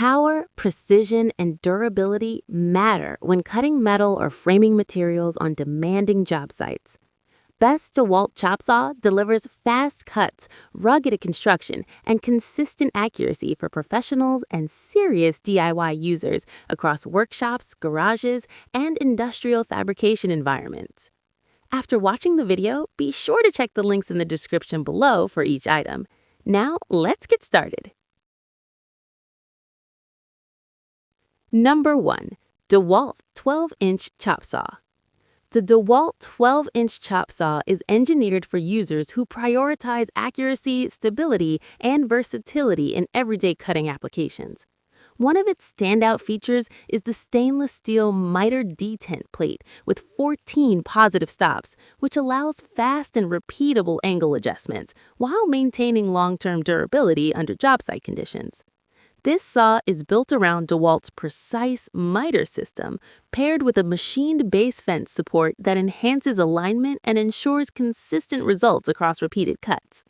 Power, precision, and durability matter when cutting metal or framing materials on demanding job sites. Best DEWALT chop saw delivers fast cuts, rugged construction, and consistent accuracy for professionals and serious DIY users across workshops, garages, and industrial fabrication environments. After watching the video, be sure to check the links in the description below for each item. Now, let's get started. Number 1. DEWALT 12-inch chop saw. The DEWALT 12-inch chop saw is engineered for users who prioritize accuracy, stability, and versatility in everyday cutting applications. One of its standout features is the stainless steel miter detent plate with 14 positive stops, which allows fast and repeatable angle adjustments while maintaining long-term durability under job site conditions. This saw is built around DEWALT's precise miter system, paired with a machined base fence support that enhances alignment and ensures consistent results across repeated cuts.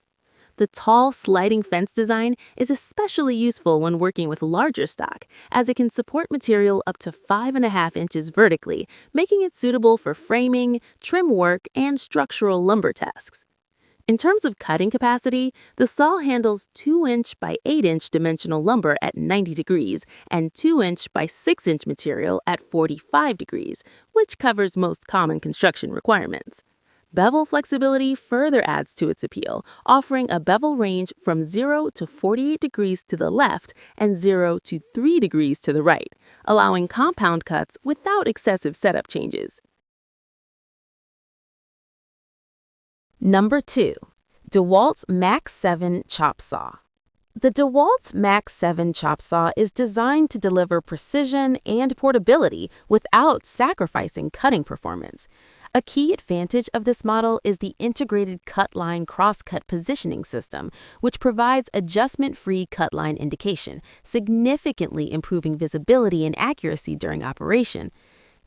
The tall sliding fence design is especially useful when working with larger stock, as it can support material up to 5.5 inches vertically, making it suitable for framing, trim work, and structural lumber tasks. In terms of cutting capacity, the saw handles 2-inch by 8-inch dimensional lumber at 90 degrees and 2-inch by 6-inch material at 45 degrees, which covers most common construction requirements. Bevel flexibility further adds to its appeal, offering a bevel range from 0 to 48 degrees to the left and 0 to 3 degrees to the right, allowing compound cuts without excessive setup changes. Number 2. DEWALT MAX 7 chop saw. The DEWALT MAX 7 chop saw is designed to deliver precision and portability without sacrificing cutting performance. A key advantage of this model is the integrated cut line cross-cut positioning system, which provides adjustment-free cut line indication, significantly improving visibility and accuracy during operation.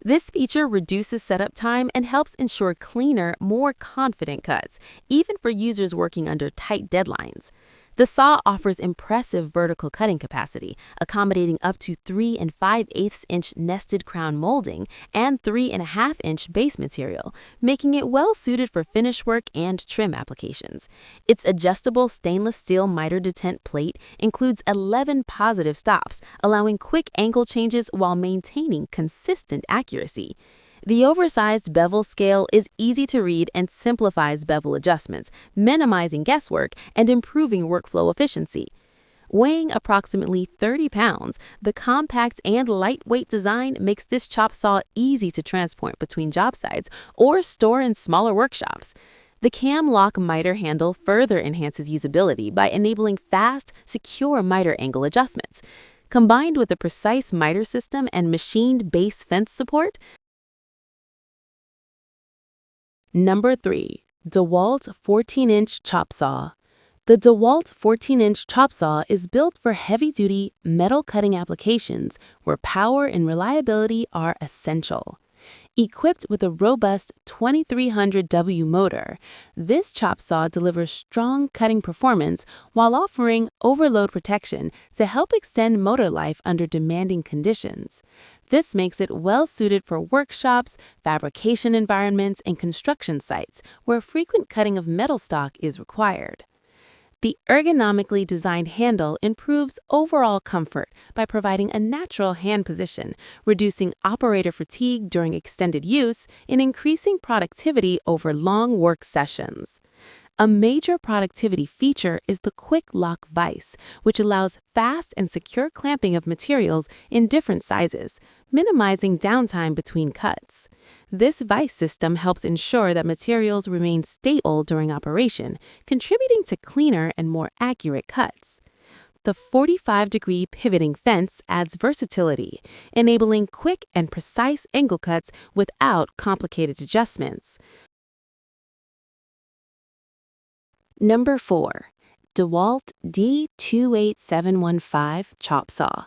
This feature reduces setup time and helps ensure cleaner, more confident cuts, even for users working under tight deadlines. The saw offers impressive vertical cutting capacity, accommodating up to 3 5/8-inch nested crown molding and 3.5-inch base material, making it well suited for finish work and trim applications. Its adjustable stainless steel miter detent plate includes 11 positive stops, allowing quick angle changes while maintaining consistent accuracy. The oversized bevel scale is easy to read and simplifies bevel adjustments, minimizing guesswork and improving workflow efficiency. Weighing approximately 30 pounds, the compact and lightweight design makes this chop saw easy to transport between job sites or store in smaller workshops. The cam lock miter handle further enhances usability by enabling fast, secure miter angle adjustments. Combined with a precise miter system and machined base fence support. Number 3. DEWALT 14-inch chop saw. The DEWALT 14-inch chop saw is built for heavy-duty metal cutting applications where power and reliability are essential. Equipped with a robust 2300W motor, this chop saw delivers strong cutting performance while offering overload protection to help extend motor life under demanding conditions. This makes it well suited for workshops, fabrication environments, and construction sites where frequent cutting of metal stock is required. The ergonomically designed handle improves overall comfort by providing a natural hand position, reducing operator fatigue during extended use, and increasing productivity over long work sessions. A major productivity feature is the quick lock vise, which allows fast and secure clamping of materials in different sizes, minimizing downtime between cuts. This vise system helps ensure that materials remain stable during operation, contributing to cleaner and more accurate cuts. The 45-degree pivoting fence adds versatility, enabling quick and precise angle cuts without complicated adjustments. Number 4. DEWALT D28715 chop saw.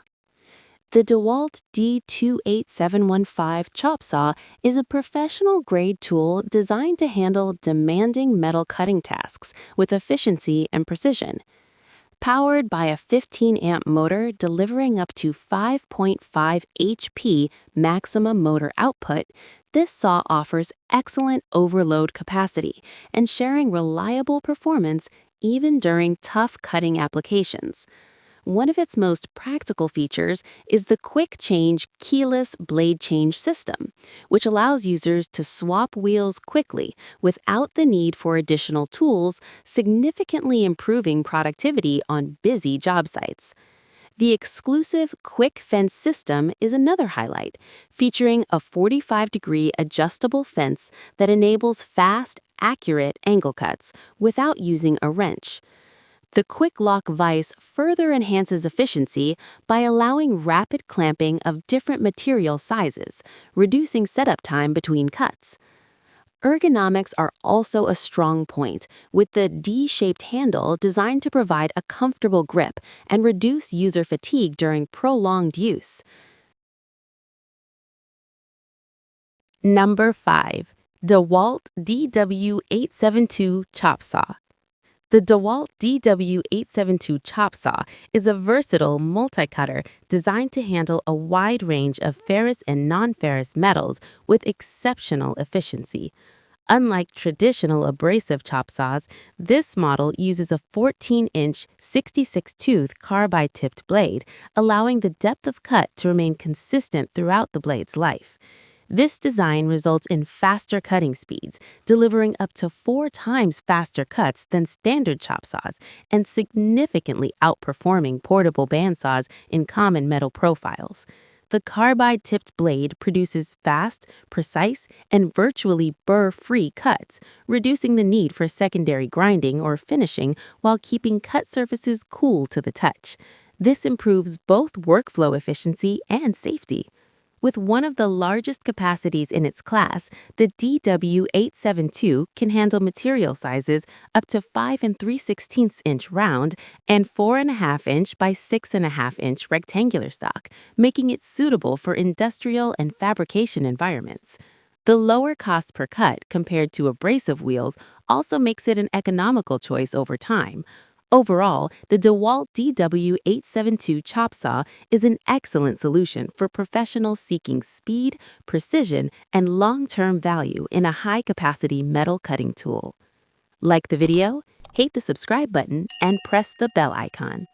The DEWALT D28715 chop saw is a professional-grade tool designed to handle demanding metal cutting tasks with efficiency and precision. Powered by a 15-amp motor delivering up to 5.5 HP maximum motor output, this saw offers excellent overload capacity and sharing reliable performance even during tough cutting applications. One of its most practical features is the quick change keyless blade change system, which allows users to swap wheels quickly without the need for additional tools, significantly improving productivity on busy job sites. The exclusive quick fence system is another highlight, featuring a 45-degree adjustable fence that enables fast, accurate angle cuts without using a wrench. The quick lock vise further enhances efficiency by allowing rapid clamping of different material sizes, reducing setup time between cuts. Ergonomics are also a strong point, with the D-shaped handle designed to provide a comfortable grip and reduce user fatigue during prolonged use. Number 5. DEWALT DW872 Chop Saw. The DEWALT DW872 chop saw is a versatile multi-cutter designed to handle a wide range of ferrous and non-ferrous metals with exceptional efficiency. Unlike traditional abrasive chop saws, this model uses a 14-inch 66-tooth carbide-tipped blade, allowing the depth of cut to remain consistent throughout the blade's life. This design results in faster cutting speeds, delivering up to 4 times faster cuts than standard chop saws and significantly outperforming portable bandsaws in common metal profiles. The carbide-tipped blade produces fast, precise, and virtually burr-free cuts, reducing the need for secondary grinding or finishing while keeping cut surfaces cool to the touch. This improves both workflow efficiency and safety. With one of the largest capacities in its class, the DW872 can handle material sizes up to 5 3/16" round and 4.5-inch by 6.5-inch rectangular stock, making it suitable for industrial and fabrication environments. The lower cost per cut compared to abrasive wheels also makes it an economical choice over time. Overall, the DEWALT DW872 chop saw is an excellent solution for professionals seeking speed, precision, and long-term value in a high-capacity metal cutting tool. Like the video, hit the subscribe button, and press the bell icon.